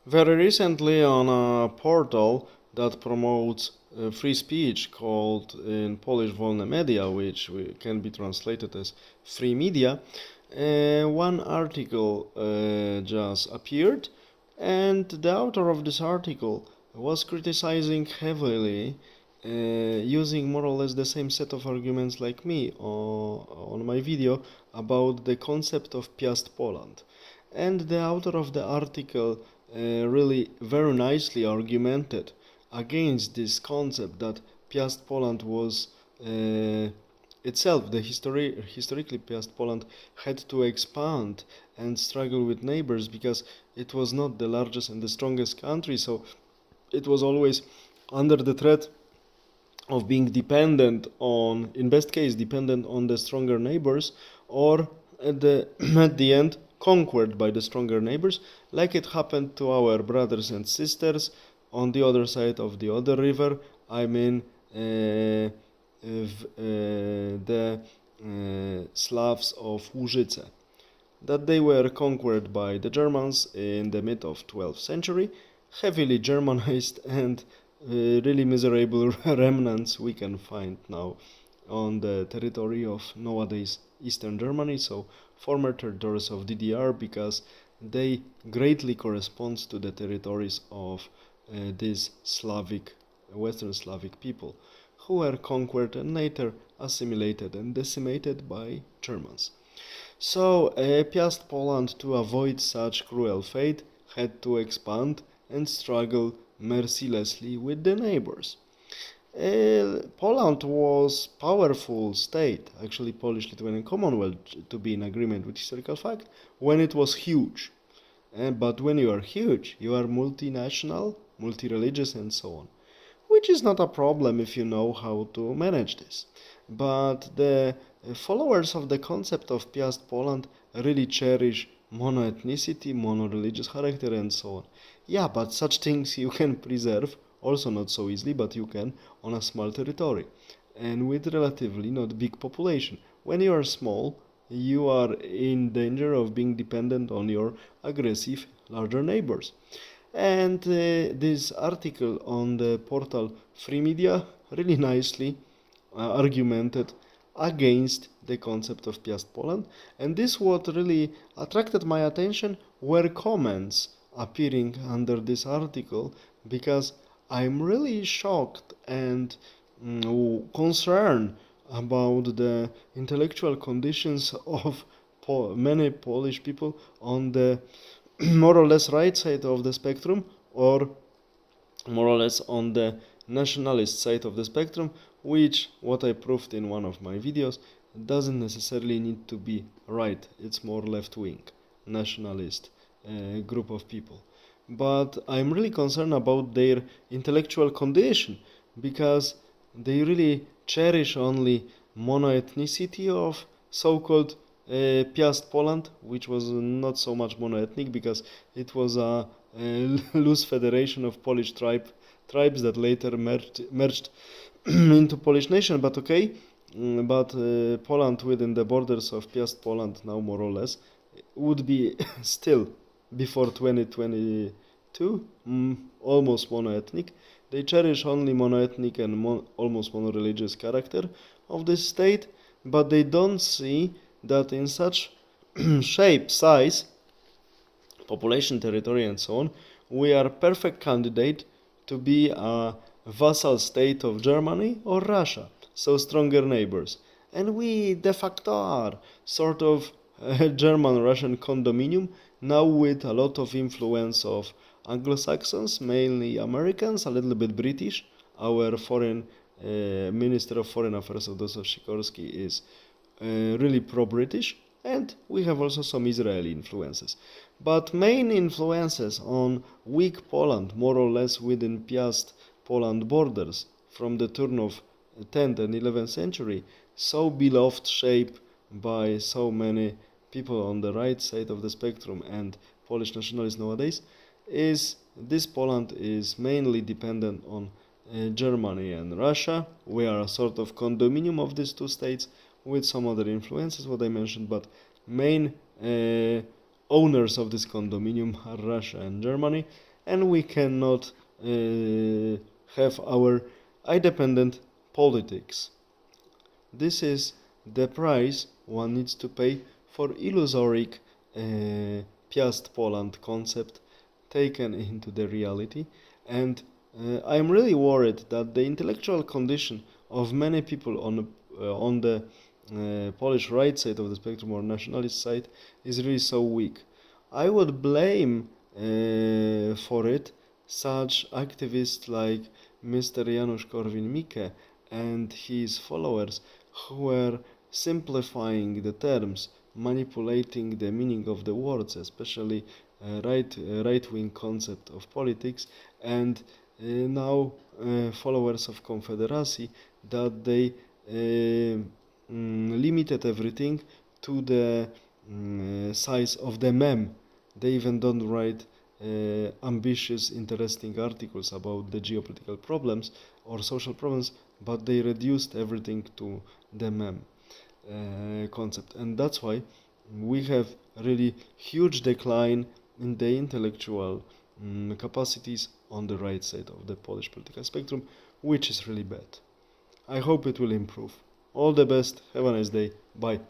Very recently, on a portal that promotes free speech called in Polish Wolne Media, which can be translated as free media, one article just appeared, and the author of this article was criticizing heavily, using more or less the same set of arguments like me on my video about the concept of Piast Poland. And the author of the article really very nicely argumented against this concept that Piast Poland was itself, historically Piast Poland had to expand and struggle with neighbors because it was not the largest and the strongest country, so it was always under the threat of being dependent on, in best case, dependent on the stronger neighbors, or at the at the end conquered by the stronger neighbors, like it happened to our brothers and sisters on the other side of the other river. I mean, the Slavs of Łużyce, that they were conquered by the Germans in the mid of 12th century, heavily Germanized, and really miserable remnants we can find now on the territory of nowadays Eastern Germany, so former territories of DDR, because they greatly correspond to the territories of these Western Slavic people, who were conquered and later assimilated and decimated by Germans. So Piast Poland, to avoid such cruel fate, had to expand and struggle mercilessly with the neighbors. Poland was powerful state, actually Polish-Lithuanian Commonwealth, to be in agreement with historical fact, when it was huge. But when you are huge, you are multinational, multi-religious, and so on, which is not a problem if you know how to manage this. But the followers of the concept of Piast Poland really cherish monoethnicity, mono-religious character, and so on. Yeah, but such things you can preserve, also not so easily, but you can, on a small territory and with relatively not big population. When you are small, you are in danger of being dependent on your aggressive larger neighbors. And this article on the portal Free Media really nicely argumented against the concept of Piast Poland. And this what really attracted my attention were comments appearing under this article, because I'm really shocked and concerned about the intellectual conditions of many Polish people on the more or less right side of the spectrum, or more or less on the nationalist side of the spectrum, which, what I proved in one of my videos, doesn't necessarily need to be right. It's more left-wing, nationalist group of people. But I'm really concerned about their intellectual condition, because they really cherish only monoethnicity of so-called Piast Poland, which was not so much monoethnic because it was a loose federation of Polish tribes that later merged into Polish nation. But okay, but Poland within the borders of Piast Poland now more or less would be still before 2022 almost monoethnic. They cherish only monoethnic and almost monoreligious character of this state, but they don't see that in such shape, size, population, territory, and so on, we are perfect candidate to be a vassal state of Germany or Russia, so stronger neighbors. And we de facto are sort of a German-Russian condominium, now with a lot of influence of Anglo-Saxons, mainly Americans, a little bit British. Our foreign Minister of Foreign Affairs, Władysław Sikorski, is really pro-British, and we have also some Israeli influences. But main influences on weak Poland, more or less within Piast Poland borders, from the turn of 10th and 11th century, so beloved shape by so many people on the right side of the spectrum and Polish nationalists nowadays, is this Poland is mainly dependent on Germany and Russia. We are a sort of condominium of these two states with some other influences, what I mentioned, but main owners of this condominium are Russia and Germany. and we cannot have our independent politics. This is the price one needs to pay for illusory Piast Poland concept taken into the reality, and I'm really worried that the intellectual condition of many people on the Polish right side of the spectrum or nationalist side is really so weak. I would blame for it such activists like Mr. Janusz Korwin-Mikke and his followers, who were simplifying the terms, manipulating the meaning of the words, especially right-wing concept of politics, and now followers of Confederacy, that they limited everything to the size of the meme. They even don't write ambitious, interesting articles about the geopolitical problems or social problems, but they reduced everything to the meme concept, and that's why we have really huge decline in the intellectual capacities on the right side of the Polish political spectrum, which is really bad. I hope it will improve. All the best. Have a nice day. Bye.